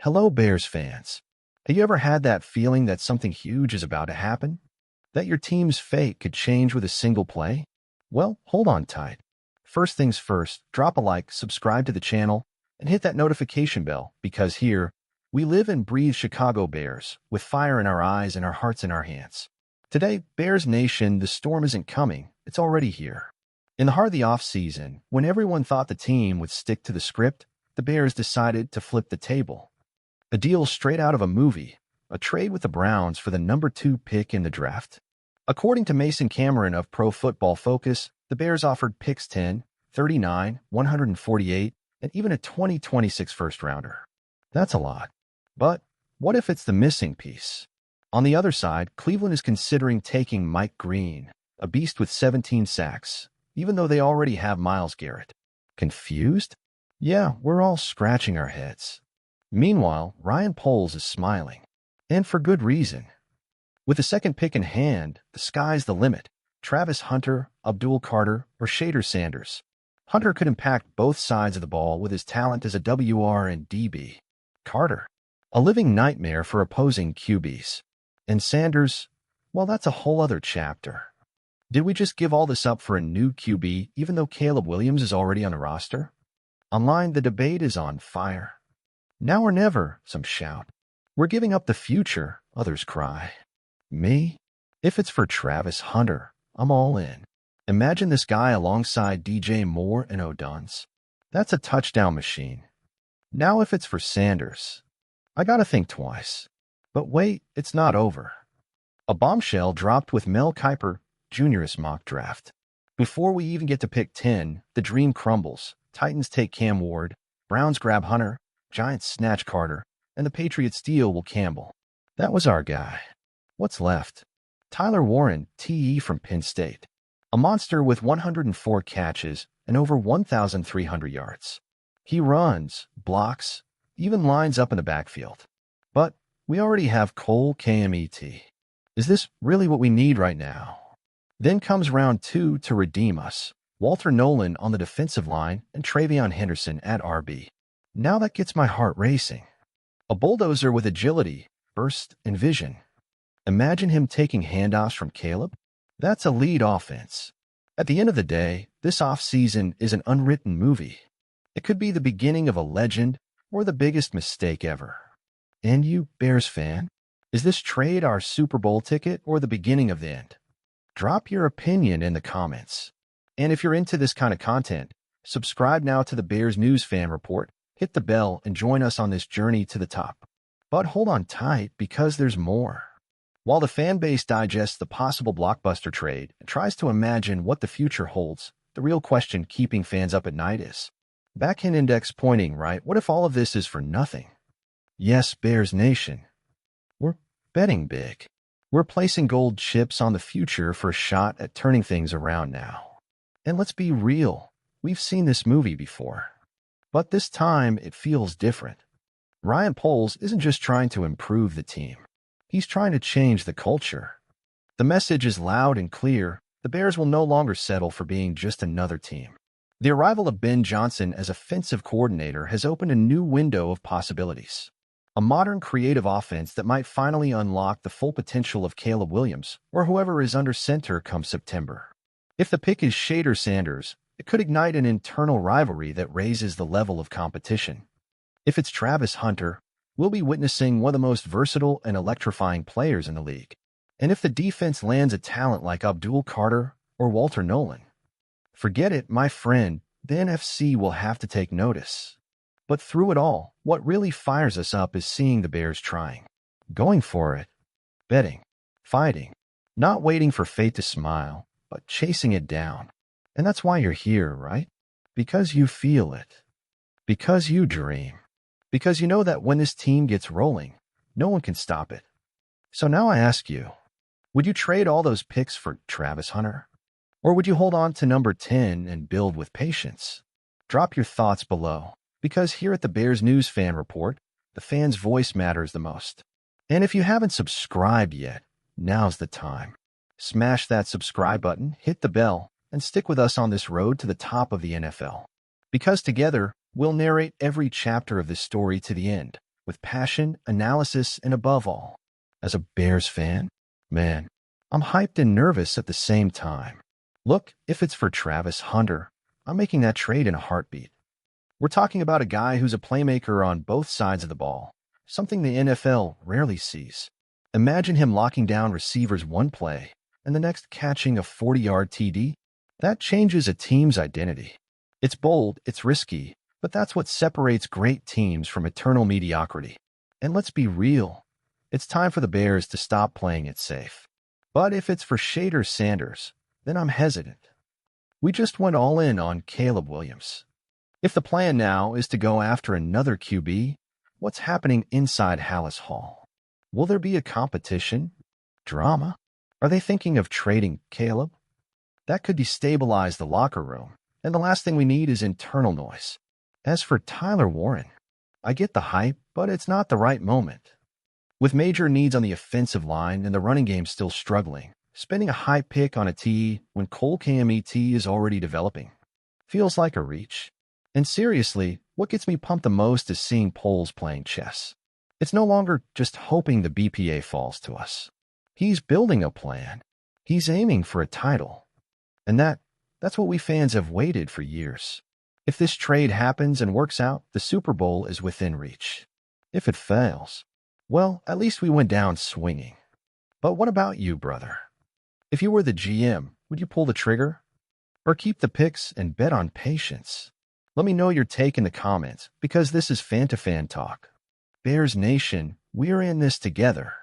Hello, Bears fans. Have you ever had that feeling that something huge is about to happen? That your team's fate could change with a single play? Well, hold on tight. First things first, drop a like, subscribe to the channel, and hit that notification bell because here, we live and breathe Chicago Bears with fire in our eyes and our hearts in our hands. Today, Bears Nation, the storm isn't coming, it's already here. In the heart of the offseason, when everyone thought the team would stick to the script, the Bears decided to flip the table. A deal straight out of a movie, a trade with the Browns for the number 2 pick in the draft. According to Mason Cameron of Pro Football Focus, the Bears offered picks 10, 39, 148, and even a 2026 first-rounder. That's a lot. But what if it's the missing piece? On the other side, Cleveland is considering taking Mike Green, a beast with 17 sacks, even though they already have Myles Garrett. Confused? Yeah, we're all scratching our heads. Meanwhile, Ryan Poles is smiling. And for good reason. With the second pick in hand, the sky's the limit. Travis Hunter, Abdul Carter, or Shader Sanders. Hunter could impact both sides of the ball with his talent as a WR and DB. Carter, a living nightmare for opposing QBs. And Sanders, well, that's a whole other chapter. Did we just give all this up for a new QB even though Caleb Williams is already on the roster? Online, the debate is on fire. Now or never, some shout. We're giving up the future, others cry. Me? If it's for Travis Hunter, I'm all in. Imagine this guy alongside DJ Moore and O'Dunn's. That's a touchdown machine. Now if it's for Sanders, I gotta think twice. But wait, it's not over. A bombshell dropped with Mel Kiper Jr.'s mock draft. Before we even get to pick 10, the dream crumbles. Titans take Cam Ward, Browns grab Hunter, Giants snatch Carter, and the Patriots steal Will Campbell. That was our guy. What's left? Tyler Warren, TE from Penn State. A monster with 104 catches and over 1,300 yards. He runs, blocks, even lines up in the backfield. But we already have Cole Kmet. Is this really what we need right now? Then comes round 2 to redeem us. Walter Nolan on the defensive line and Travion Henderson at RB. Now that gets my heart racing. A bulldozer with agility, burst, and vision. Imagine him taking handoffs from Caleb. That's a lead offense. At the end of the day, this offseason is an unwritten movie. It could be the beginning of a legend or the biggest mistake ever. And you, Bears fan, is this trade our Super Bowl ticket or the beginning of the end? Drop your opinion in the comments. And if you're into this kind of content, subscribe now to the Bears News Fan Report, hit the bell, and join us on this journey to the top. But hold on tight because there's more. While the fan base digests the possible blockbuster trade and tries to imagine what the future holds, the real question keeping fans up at night is, backhand index pointing, right? What if all of this is for nothing? Yes, Bears Nation. We're betting big. We're placing gold chips on the future for a shot at turning things around now. And let's be real, we've seen this movie before. But this time, it feels different. Ryan Poles isn't just trying to improve the team. He's trying to change the culture. The message is loud and clear. The Bears will no longer settle for being just another team. The arrival of Ben Johnson as offensive coordinator has opened a new window of possibilities. A modern creative offense that might finally unlock the full potential of Caleb Williams or whoever is under center come September. If the pick is Shader Sanders, it could ignite an internal rivalry that raises the level of competition. If it's Travis Hunter, we'll be witnessing one of the most versatile and electrifying players in the league. And if the defense lands a talent like Abdul Carter or Walter Nolan, forget it, my friend, the NFC will have to take notice. But through it all, what really fires us up is seeing the Bears trying, going for it, betting, fighting, not waiting for fate to smile, but chasing it down. And that's why you're here, right? Because you feel it. Because you dream. Because you know that when this team gets rolling, no one can stop it. So now I ask you, would you trade all those picks for Travis Hunter? Or would you hold on to number 10 and build with patience? Drop your thoughts below, because here at the Bears News Fan Report, the fan's voice matters the most. And if you haven't subscribed yet, now's the time. Smash that subscribe button, hit the bell, and stick with us on this road to the top of the NFL. Because together, we'll narrate every chapter of this story to the end, with passion, analysis, and above all, as a Bears fan, man, I'm hyped and nervous at the same time. Look, if it's for Travis Hunter, I'm making that trade in a heartbeat. We're talking about a guy who's a playmaker on both sides of the ball, something the NFL rarely sees. Imagine him locking down receivers one play and the next catching a 40-yard TD. That changes a team's identity. It's bold, it's risky, but that's what separates great teams from eternal mediocrity. And let's be real, it's time for the Bears to stop playing it safe. But if it's for Shader Sanders, then I'm hesitant. We just went all in on Caleb Williams. If the plan now is to go after another QB, what's happening inside Hallis Hall? Will there be a competition? Drama? Are they thinking of trading Caleb? That could destabilize the locker room, and the last thing we need is internal noise. As for Tyler Warren, I get the hype, but it's not the right moment. With major needs on the offensive line and the running game still struggling, spending a high pick on a TE when Cole Kmet is already developing feels like a reach. And seriously, what gets me pumped the most is seeing Poles playing chess. It's no longer just hoping the BPA falls to us. He's building a plan. He's aiming for a title. And that's what we fans have waited for years. If this trade happens and works out, the Super Bowl is within reach. If it fails, well, at least we went down swinging. But what about you, brother? If you were the GM, would you pull the trigger? Or keep the picks and bet on patience? Let me know your take in the comments, because this is Fan to Fan Talk. Bears Nation, we're in this together.